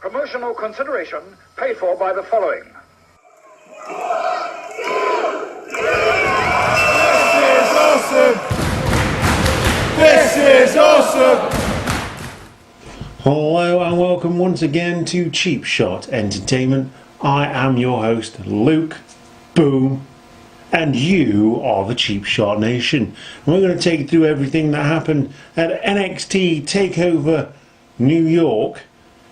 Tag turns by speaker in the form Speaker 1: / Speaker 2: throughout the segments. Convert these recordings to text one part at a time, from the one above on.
Speaker 1: Promotional consideration paid for by the following.
Speaker 2: This is awesome!
Speaker 3: Hello and welcome once again to Cheap Shot Entertainment. I am your host, Luke. Boom. And you are the Cheap Shot Nation. And we're going to take you through everything that happened at NXT Takeover New York.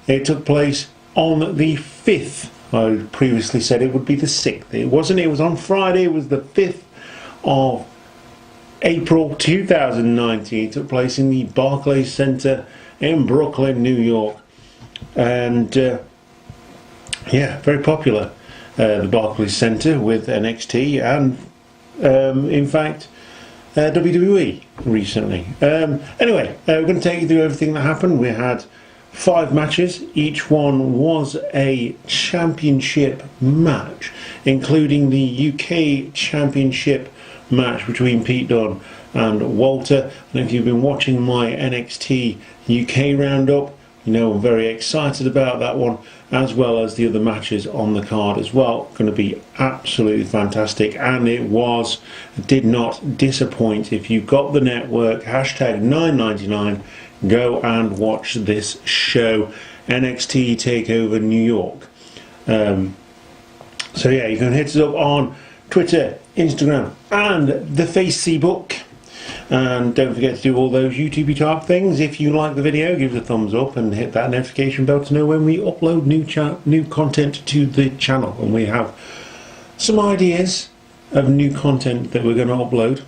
Speaker 3: It took place on the 5th. I previously said it would be the 6th. It wasn't. It was on Friday. It was the 5th of April 2019. It took place in the Barclays Center in Brooklyn, New York. And yeah, very popular. The Barclays Center with NXT and in fact WWE recently. Anyway, we're going to take you through everything that happened. We had 5 matches. Each one was a championship match, including the UK Championship match between Pete Dunne and Walter. And if you've been watching my NXT UK roundup, you know I'm very excited about that one, as well as the other matches on the card as well. Going to be absolutely fantastic, and it did not disappoint. If you've got the network, hashtag 9.99, go and watch this show, NXT Takeover New York. So yeah, you can hit us up on Twitter, Instagram and the Facebook. And don't forget to do all those YouTube type things. If you like the video, give it a thumbs up and hit that notification bell to know when we upload new content to the channel. And we have some ideas of new content that we're going to upload.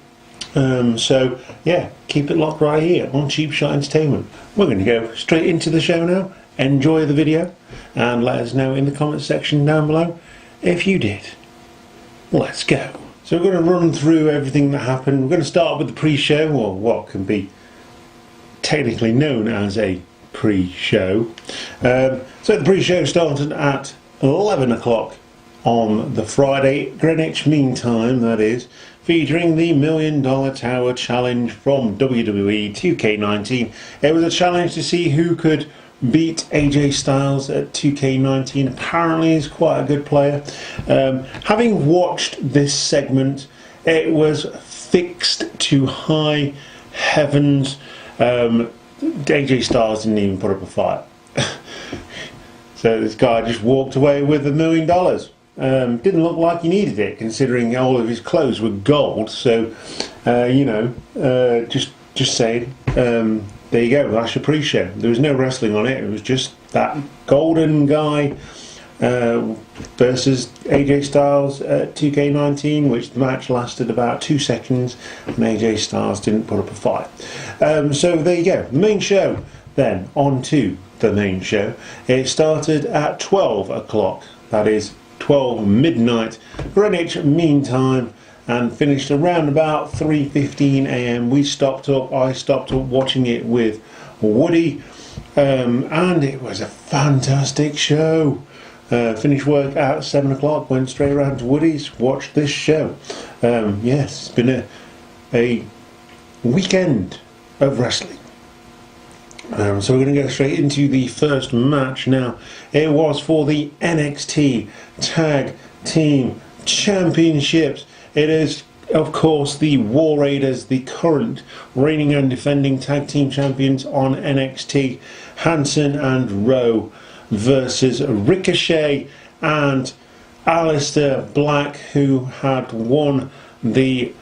Speaker 3: So yeah, keep it locked right here on Cheap Shot Entertainment. We're going to go straight into the show now. Enjoy the video and let us know in the comment section down below if you did. Let's go. So we're going to run through everything that happened. We're going to start with the pre-show, or what can be technically known as a pre-show. So the pre-show started at 11 o'clock on the Friday, Greenwich Mean Time, that is, featuring the $1 Million Tower Challenge from WWE 2K19. It was a challenge to see who could beat AJ Styles at 2K19. Apparently he's quite a good player. Having watched this segment, it was fixed to high heavens. AJ Styles didn't even put up a fight. So this guy just walked away with $1 million. Didn't look like he needed it, considering all of his clothes were gold. So you know, just saying. There you go, that's your pre-show. There was no wrestling on it, it was just that golden guy versus AJ Styles at 2K19, which the match lasted about 2 seconds and AJ Styles didn't put up a fight. So there you go, the main show then, on to the main show. It started at 12 o'clock, that is 12 midnight Greenwich Mean Time, and finished around about 3:15 AM. I stopped up watching it with Woody, and it was a fantastic show. Finished work at 7 o'clock, went straight around to Woody's, watched this show. Yes, it's been a weekend of wrestling. So we're going to go straight into the first match now. It was for the NXT Tag Team Championships. It is, of course, the War Raiders, the current reigning and defending tag team champions on NXT, Hanson and Rowe, versus Ricochet and Aleister Black, who had won the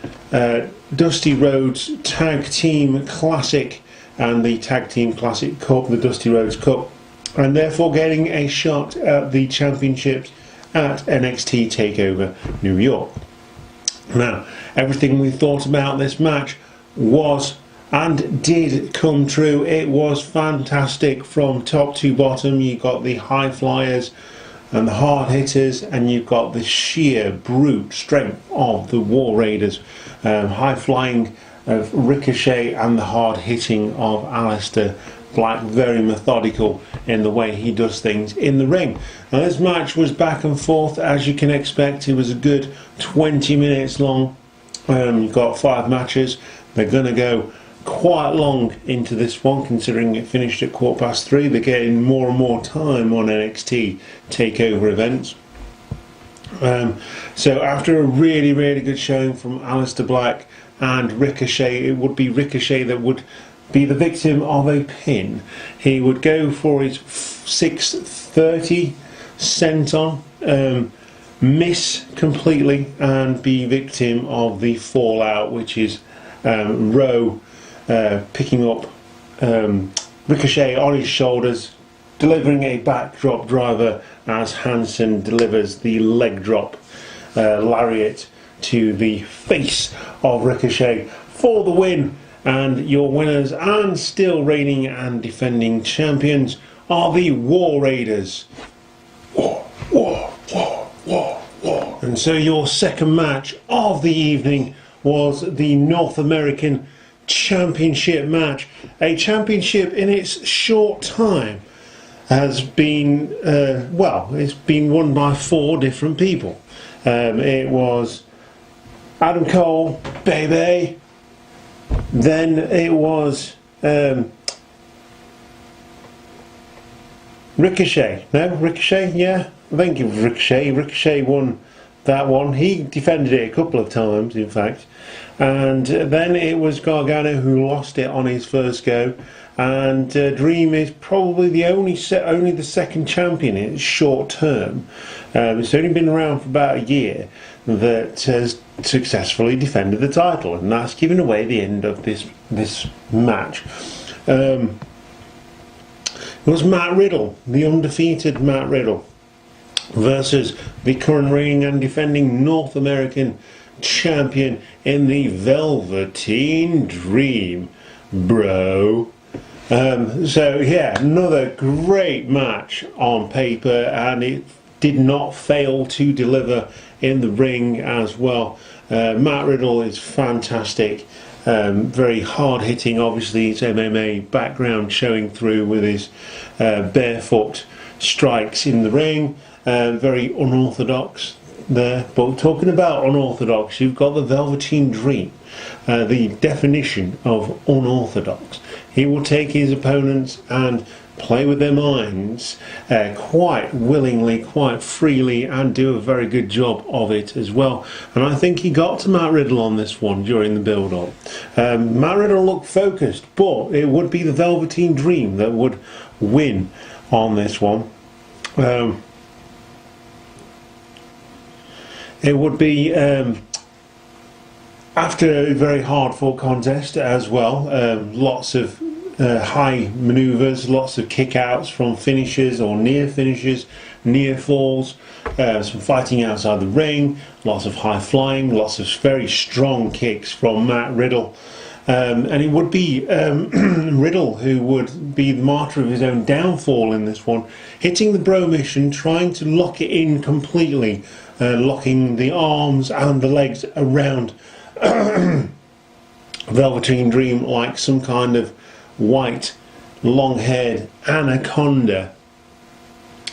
Speaker 3: Dusty Rhodes Tag Team Classic and the Tag Team Classic Cup, the Dusty Rhodes Cup, and therefore getting a shot at the championships at NXT Takeover New York. Now, everything we thought about this match was and did come true. It was fantastic from top to bottom. You got the high flyers and the hard hitters, and you've got the sheer brute strength of the War Raiders. High flying of Ricochet and the hard hitting of Aleister Black, very methodical in the way he does things in the ring. Now this match was back and forth, as you can expect. It was a good 20 minutes long. You've got 5 matches. They're going to go quite long into this one, considering it finished at 3:15. They're getting more and more time on NXT Takeover events. So after a really, really good showing from Aleister Black and Ricochet, it would be Ricochet that would be the victim of a pin. He would go for his 6:30 senton, miss completely, and be victim of the fallout, which is Rowe picking up Ricochet on his shoulders, delivering a backdrop driver as Hansen delivers the leg drop lariat to the face of Ricochet for the win. And your winners, and still reigning and defending champions, are the War Raiders. War, war, war, war, war. And so your second match of the evening was the North American Championship match. A championship in its short time has been, it's been won by 4 different people. It was Adam Cole, baby. Then it was Ricochet. No, Ricochet, yeah. I think it was Ricochet. Ricochet won that one. He defended it a couple of times, in fact. And then it was Gargano who lost it on his first go. And Dream is probably only the second champion in its short term. It's only been around for about a year that has successfully defended the title, and that's giving away the end of this match. It was Matt Riddle, the undefeated Matt Riddle, versus the current reigning and defending North American champion in the Velveteen Dream, bro. So yeah, another great match on paper, and it did not fail to deliver in the ring as well. Matt Riddle is fantastic, very hard hitting, obviously his MMA background showing through with his barefoot strikes in the ring, very unorthodox there. But talking about unorthodox, you've got the Velveteen Dream, the definition of unorthodox. He will take his opponents and play with their minds quite willingly, quite freely, and do a very good job of it as well. And I think he got to Matt Riddle on this one during the build-up. Matt Riddle looked focused, but it would be the Velveteen Dream that would win on this one. It would be after a very hard-fought contest as well. Lots of high manoeuvres, lots of kick-outs from finishers or near finishes, near falls, some fighting outside the ring, lots of high flying, lots of very strong kicks from Matt Riddle. And it would be Riddle who would be the martyr of his own downfall in this one, hitting the bro mission, trying to lock it in completely, locking the arms and the legs around Velveteen Dream like some kind of white, long-haired anaconda.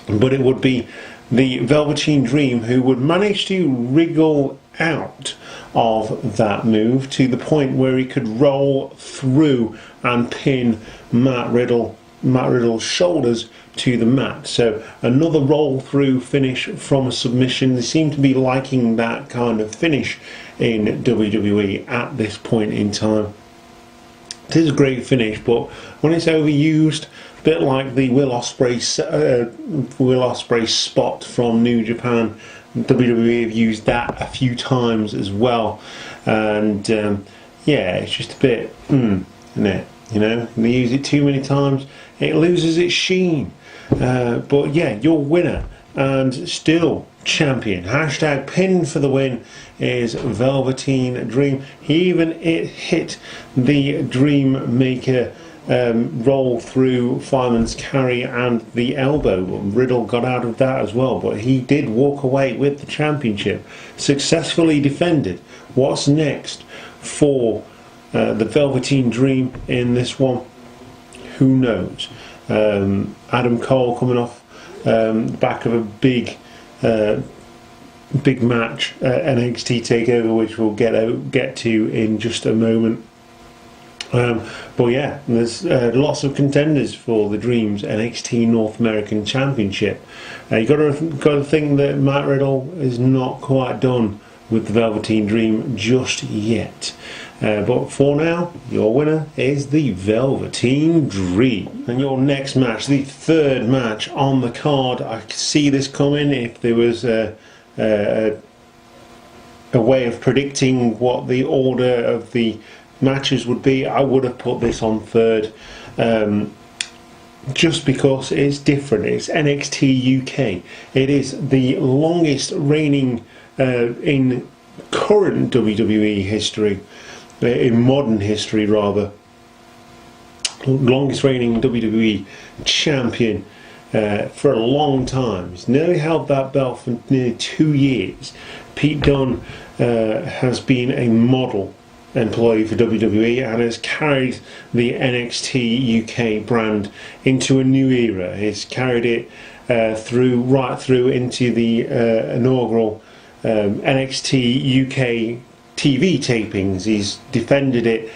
Speaker 3: But it would be the Velveteen Dream who would manage to wriggle out of that move to the point where he could roll through and pin Matt Riddle's shoulders to the mat. So another roll through finish from a submission. They seem to be liking that kind of finish in WWE at this point in time. It is a great finish, but when it's overused, a bit like the Will Ospreay spot from New Japan, WWE have used that a few times as well, and yeah, it's just a bit, isn't it? You know, they use it too many times, it loses its sheen. But yeah, your winner and still champion, hashtag pin for the win, is Velveteen Dream. He even hit the Dream Maker roll through fireman's carry and the elbow. Riddle got out of that as well, but he did walk away with the championship, successfully defended. What's next for the Velveteen Dream in this one? Who knows? Adam Cole coming off the back of a big match, NXT Takeover, which we'll get to in just a moment. But yeah, there's lots of contenders for the Dreams NXT North American Championship. You got to think that Matt Riddle is not quite done with the Velveteen Dream just yet. But for now, your winner is the Velveteen Dream. And your next match, the third match on the card, I could see this coming. If there was a way of predicting what the order of the matches would be, I would have put this on third, just because it's different. It's NXT UK. It is the longest reigning in current WWE history, in modern history rather, longest reigning WWE champion for a long time. He's nearly held that belt for nearly 2 years. Pete Dunne has been a model employee for WWE and has carried the NXT UK brand into a new era. He's carried it right through into the inaugural NXT UK TV tapings. He's defended it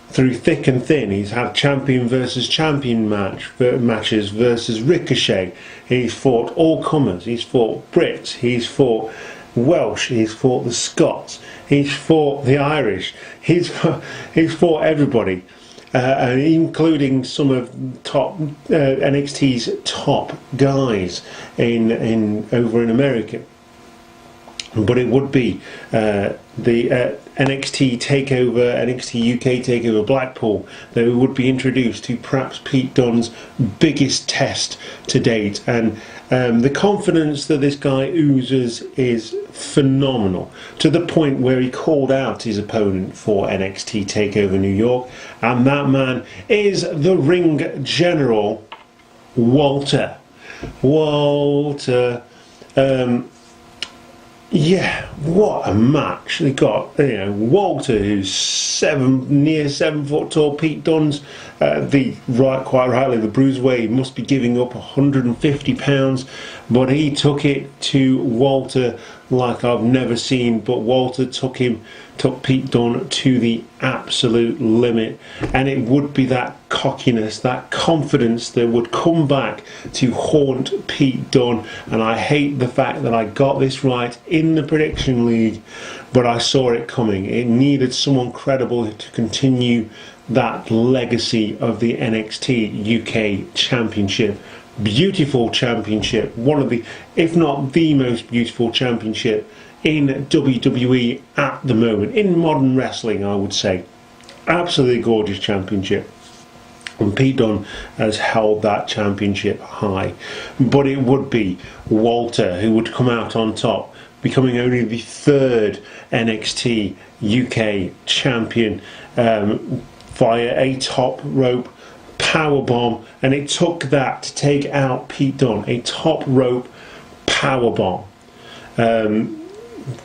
Speaker 3: through thick and thin. He's had champion versus champion matches versus Ricochet. He's fought all comers. He's fought Brits. He's fought Welsh. He's fought the Scots. He's fought the Irish. He's fought everybody, including some of top NXT's top guys over in America. But it would be the NXT Takeover, NXT UK Takeover Blackpool that would be introduced to perhaps Pete Dunne's biggest test to date, and the confidence that this guy oozes is phenomenal, to the point where he called out his opponent for NXT Takeover New York, and that man is the ring general, Walter. Yeah, what a match. They got, Walter, who's near 7 foot tall. Pete Dunne's quite rightly the bruiserweight. He must be giving up 150 pounds, but he took it to Walter like I've never seen. But Walter took Pete Dunne to the absolute limit, and it would be that cockiness, that confidence that would come back to haunt Pete Dunne. And I hate the fact that I got this right in the prediction league, but I saw it coming. It needed someone credible to continue that legacy of the NXT UK Championship. Beautiful championship, one of the, if not the most beautiful championship in WWE at the moment, in modern wrestling, I would say. Absolutely gorgeous championship, and Pete Dunne has held that championship high. But it would be Walter who would come out on top, becoming only the third NXT UK champion via a top rope powerbomb, and it took that to take out Pete Dunne, a top rope powerbomb.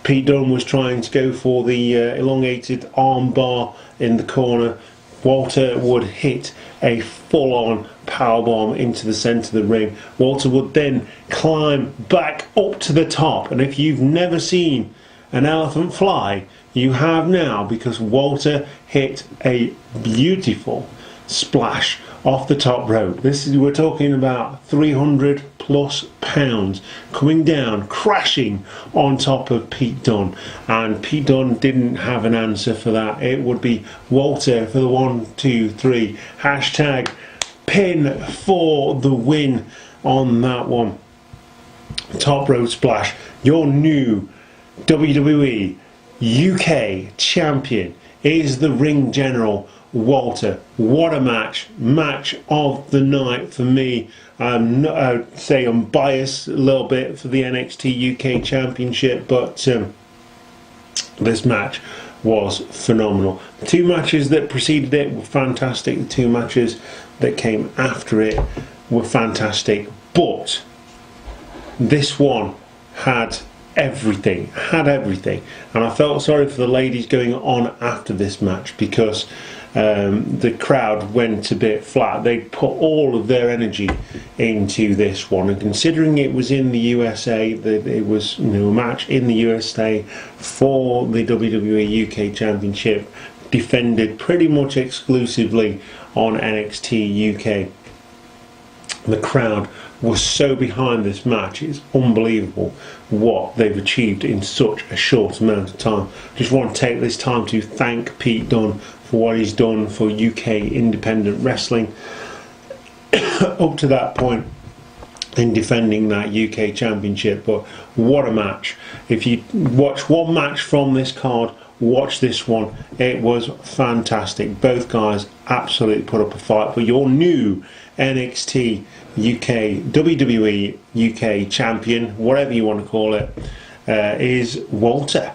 Speaker 3: Pete Dunne was trying to go for the elongated arm bar in the corner. Walter would hit a full-on powerbomb into the centre of the ring. Walter would then climb back up to the top, and if you've never seen an elephant fly, you have now, because Walter hit a beautiful splash off the top rope. We're talking about 300 plus pounds coming down, crashing on top of Pete Dunne, and Pete Dunne didn't have an answer for that. It would be Walter for the 1, 2, 3 hashtag pin for the win on that one. Top rope splash. Your new WWE UK champion is the ring general, Walter. What a match of the night for me. I'd say I'm biased a little bit for the NXT UK Championship, but this match was phenomenal. The 2 matches that preceded it were fantastic. The 2 matches that came after it were fantastic, but this one had everything, and I felt sorry for the ladies going on after this match, because the crowd went a bit flat. They put all of their energy into this one, and considering it was in the USA, that it was a match in the USA for the WWE UK Championship, defended pretty much exclusively on NXT UK. The crowd was so behind this match. It's unbelievable what they've achieved in such a short amount of time. Just want to take this time to thank Pete Dunne for what he's done for UK independent wrestling up to that point in defending that UK championship. But what a match. If you watch one match from this card, watch this one. It was fantastic. Both guys absolutely put up a fight. But your new NXT UK, WWE UK champion, whatever you want to call it, is Walter.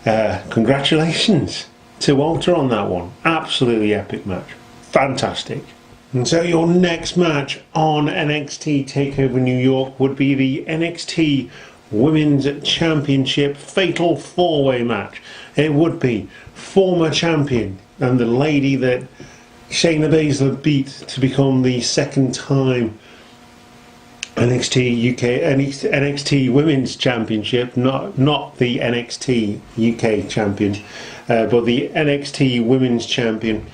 Speaker 3: Congratulations to Walter on that one. Absolutely epic match. Fantastic. And so your next match on NXT Takeover New York would be the NXT Women's Championship Fatal 4-Way match. It would be former champion and the lady that Shayna Baszler beat to become the second time NXT Women's Championship, not the NXT UK champion, but the NXT Women's Champion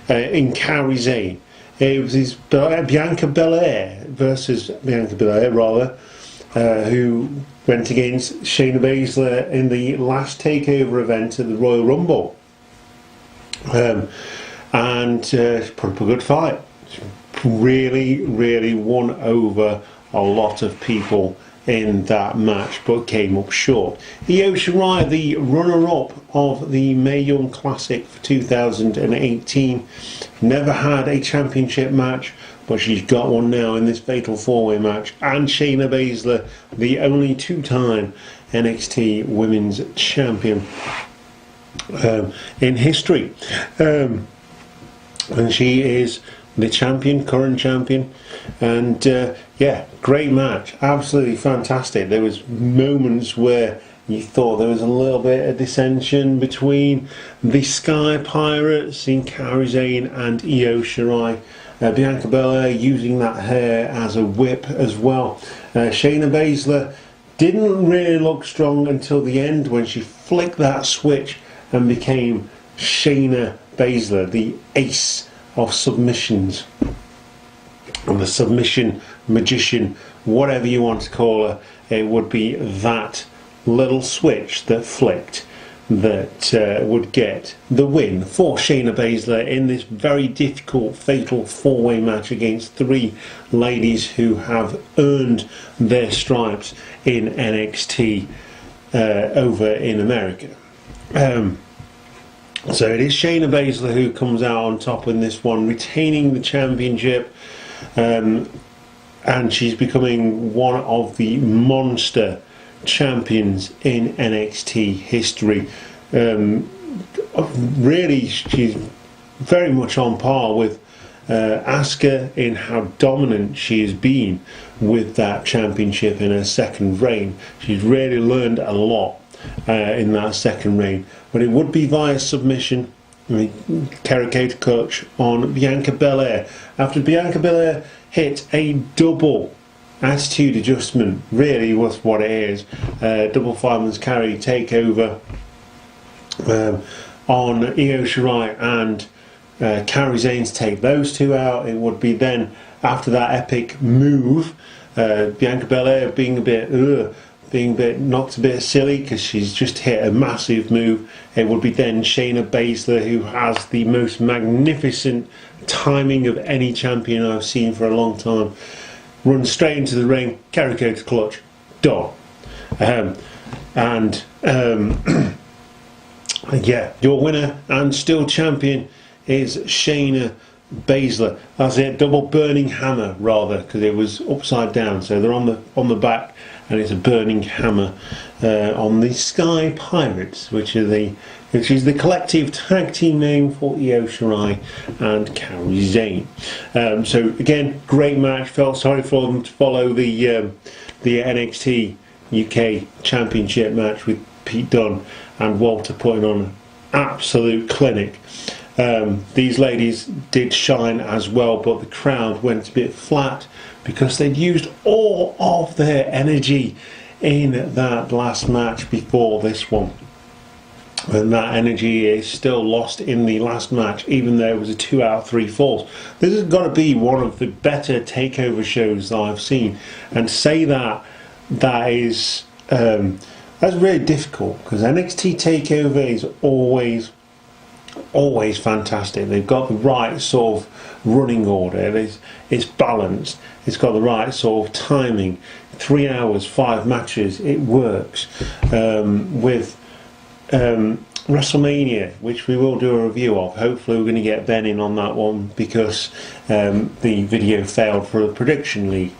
Speaker 3: in Kairi Sane. It was Bianca Belair versus Bianca Belair, rather, who went against Shayna Baszler in the last takeover event at the Royal Rumble, and put up a good fight. Really won over a lot of people in that match, but came up short. Io Shirai, the runner-up of the Mae Young Classic for 2018, never had a championship match, but she's got one now in this Fatal 4-Way match. And Shayna Baszler, the only two-time NXT Women's Champion in history. And she is the champion, current champion, and yeah, great match, absolutely fantastic. There was moments where you thought there was a little bit of dissension between the Sky Pirates in Kairi Sane and Io Shirai. Bianca Belair using that hair as a whip as well. Shayna Baszler didn't really look strong until the end when she flicked that switch and became Shayna Baszler, the ace of submissions, or the submission magician, whatever you want to call her. It would be that little switch that flicked that would get the win for Shayna Baszler in this very difficult Fatal 4-Way match against three ladies who have earned their stripes in NXT over in America. So it is Shayna Baszler who comes out on top in this one, retaining the championship, and she's becoming one of the monster champions in NXT history. Really, she's very much on par with Asuka in how dominant she has been with that championship in her second reign. She's really learned a lot in that second reign, but it would be via submission. Carricator clutch on Bianca Belair after Bianca Belair hit a double attitude adjustment. Really was what it is. Double fireman's carry takeover on Io Shirai and Kairi Sane to take those two out. It would be then, after that epic move, Bianca Belair being a bit knocked a bit silly because she's just hit a massive move. It would be then Shayna Baszler, who has the most magnificent timing of any champion I've seen for a long time, runs straight into the ring, carricator clutch, done. Yeah, your winner and still champion is Shayna Baszler. That's it, double burning hammer rather, because it was upside down, so they're on the back, and it's a burning hammer on the Sky Pirates, which is the collective tag team name for Io Shirai and Kairi Sane. So again, great match. Felt sorry for them to follow the NXT UK Championship match with Pete Dunne and Walter putting on an absolute clinic. These ladies did shine as well, but the crowd went a bit flat because they'd used all of their energy in that last match before this one. and that energy is still lost in the last match, even though it was a 2 out of 3 falls. This has got to be one of the better takeover shows that I've seen, and to say that is that's really difficult, because NXT Takeover is always fantastic. They've got the right sort of running order. It's balanced. It's got the right sort of timing. 3 hours, 5 matches. It works. With WrestleMania, which we will do a review of. Hopefully we're going to get Ben in on that one, because the video failed for the prediction league.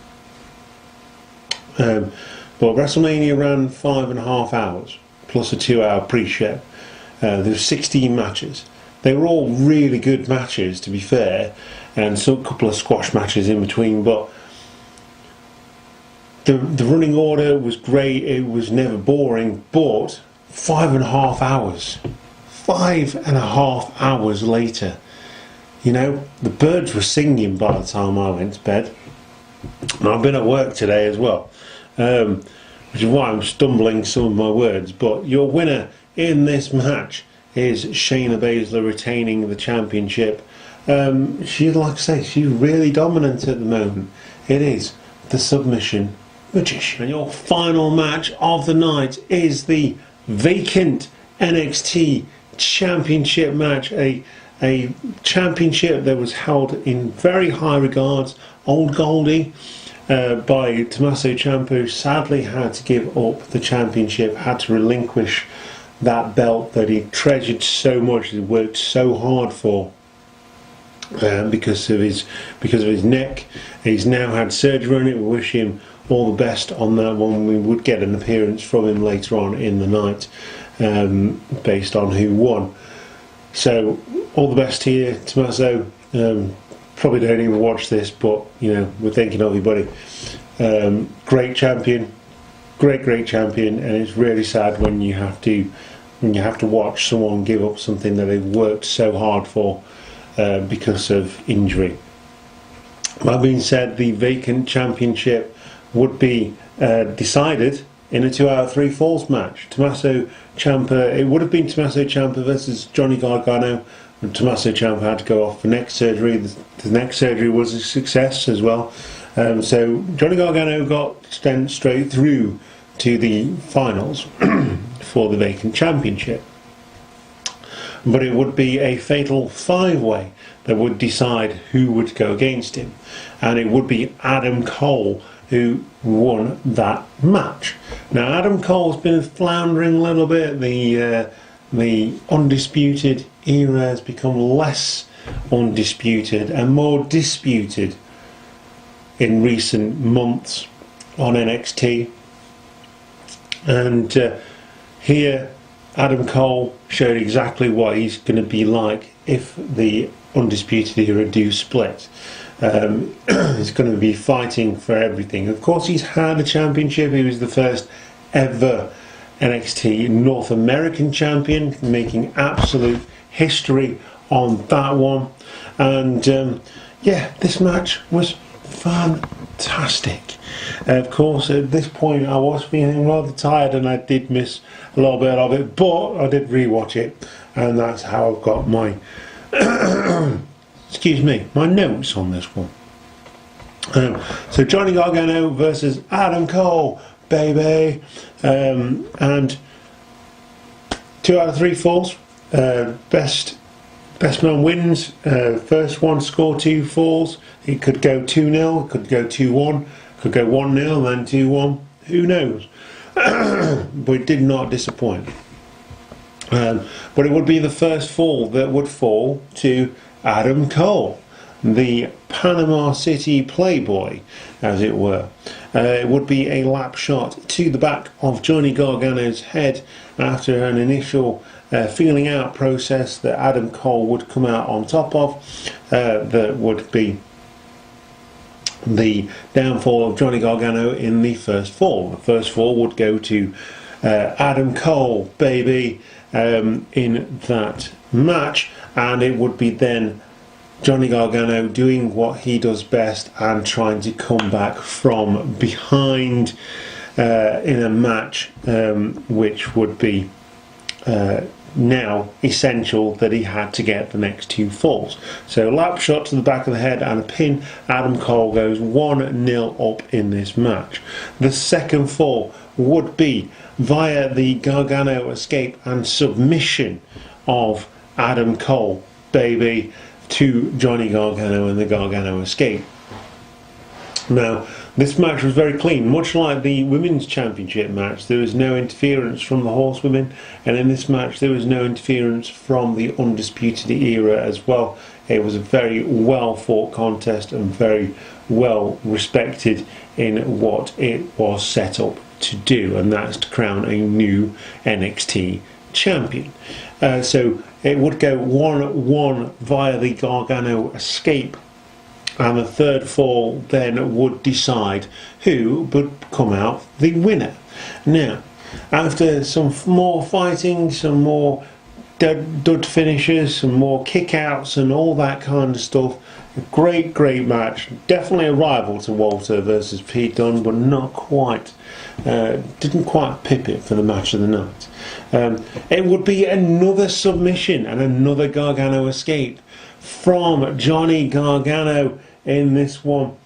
Speaker 3: But WrestleMania ran 5.5 hours plus a 2-hour pre-show. There were 16 matches. They were all really good matches, to be fair, and a couple of squash matches in between. But the running order was great. It was never boring. But 5.5 hours. 5.5 hours later, the birds were singing by the time I went to bed. And I've been at work today as well, which is why I'm stumbling some of my words. But your winner in this match is Shayna Baszler, retaining the championship. Like I say, she's really dominant at the moment. It is the submission magician. And your final match of the night is the vacant NXT championship match, a championship that was held in very high regards. Old Goldie, by Tommaso Ciampa, sadly had to give up the championship, had to relinquish that belt that he treasured so much, he worked so hard for, because of his neck. He's now had surgery on it. We wish him all the best on that one. We would get an appearance from him later on in the night, based on who won. So all the best here, Tommaso. Probably don't even watch this, but we're thinking of you, buddy. Great champion, great champion, and it's really sad when you have to watch someone give up something that they've worked so hard for, because of injury. That being said, the vacant championship would be decided in a 2 out of 3 falls match. Tommaso Ciampa, it would have been Tommaso Ciampa versus Johnny Gargano, and Tommaso Ciampa had to go off for neck surgery. The neck surgery was a success as well. So Johnny Gargano got sent straight through to the finals for the vacant championship. But it would be a fatal 5-way that would decide who would go against him, and it would be Adam Cole who won that match. Now Adam Cole's been floundering a little bit. The undisputed era has become less undisputed and more disputed in recent months on NXT, and here Adam Cole showed exactly what he's going to be like if the undisputed era do split. He's going to be fighting for everything. Of course, he's had a championship. He was the first ever NXT North American champion, making absolute history on that one. And this match was fantastic. Of course, at this point I was feeling rather tired and I did miss a little bit of it, but I did rewatch it, and that's how I've got my my notes on this one. So Johnny Gargano versus Adam Cole, baby, and 2 out of 3 falls. Best man wins. First one score 2 falls. It could go 2-0, could go 2-1, could go 1-0, then 2-1. Who knows? But it did not disappoint. But it would be the first fall that would fall to Adam Cole, the Panama City playboy, as it were. It would be a lap shot to the back of Johnny Gargano's head after an initial feeling out process that Adam Cole would come out on top of. That would be the downfall of Johnny Gargano in the first fall. The first fall would go to Adam Cole, baby, in that match, and it would be then Johnny Gargano doing what he does best and trying to come back from behind in a match which would be now essential that he had to get the next 2 falls. So lap shot to the back of the head and a pin. Adam Cole goes 1-0 up in this match. The second fall would be via the Gargano escape and submission of Adam Cole, baby, to Johnny Gargano and the Gargano escape. Now, this match was very clean, much like the Women's Championship match. There was no interference from the Horsewomen, and in this match there was no interference from the Undisputed Era as well. It was a very well fought contest and very well respected in what it was set up to do, and that's to crown a new NXT champion. So it would go 1-1 via the Gargano escape, and the third fall then would decide who would come out the winner. Now, after some more fighting, some more dud finishes, some more kickouts and all that kind of stuff, a great match. Definitely a rival to Walter versus Pete Dunne, but not quite. Didn't quite pip it for the match of the night. It would be another submission and another Gargano escape from Johnny Gargano in this one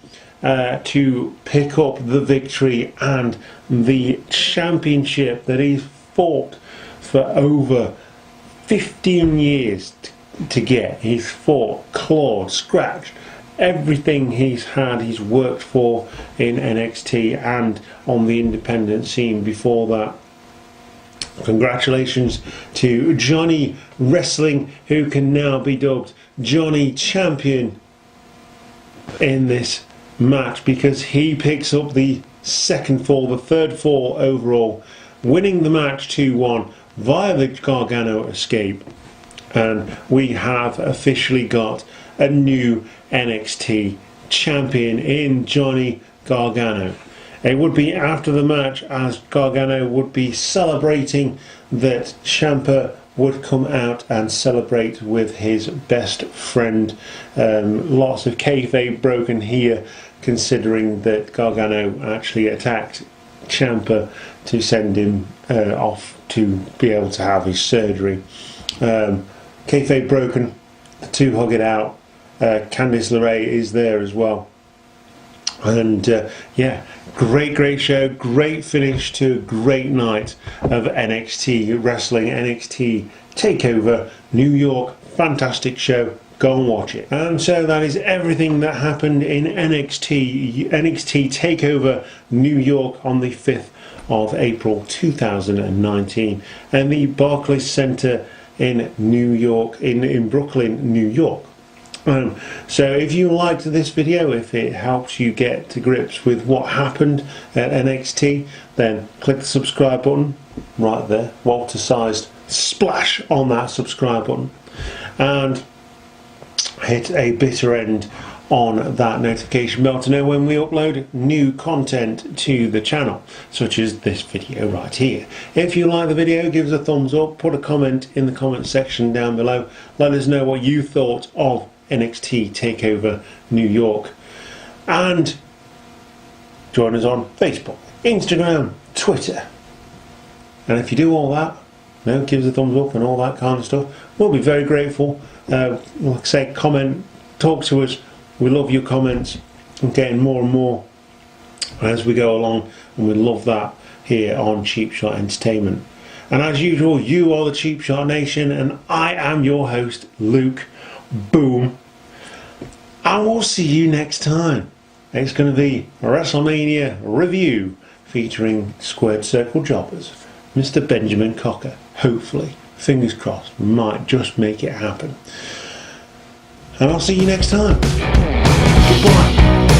Speaker 3: to pick up the victory and the championship that he's fought for over 15 years to get. He's fought, clawed, scratched, everything he's had, he's worked for in NXT and on the independent scene before that. Congratulations to Johnny Wrestling, who can now be dubbed Johnny Champion in this match, because he picks up the second fall, the third fall overall, winning the match 2-1 via the Gargano escape, and we have officially got a new NXT champion in Johnny Gargano. It would be after the match, as Gargano would be celebrating, that Ciampa would come out and celebrate with his best friend. Lots of kayfabe broken here, considering that Gargano actually attacked Ciampa to send him off to be able to have his surgery. Kayfabe broken, the two hug it out. Candice LeRae is there as well. And yeah, great show, great finish to a great night of NXT wrestling, NXT Takeover New York. Fantastic show, go and watch it. And so that is everything that happened in NXT Takeover New York on the 5th of April 2019, and the Barclays Center in New York, in Brooklyn, New York. So if you liked this video, if it helps you get to grips with what happened at NXT, then click the subscribe button right there, Walter-sized splash on that subscribe button, and hit a bitter end on that notification bell to know when we upload new content to the channel, such as this video right here. If you like the video, give us a thumbs up, put a comment in the comment section down below, let us know what you thought of NXT Takeover New York, and join us on Facebook, Instagram, Twitter, and if you do all that, give us a thumbs up and all that kind of stuff, we'll be very grateful. Like I say, comment, talk to us. We love your comments and getting more and more as we go along, and we love that here on Cheap Shot Entertainment. And as usual, you are the Cheap Shot Nation, and I am your host, Luke. Boom. I will see you next time. It's going to be a WrestleMania review featuring Squared Circle Jobbers, Mr. Benjamin Cocker. Hopefully, fingers crossed, might just make it happen. And I'll see you next time. Goodbye.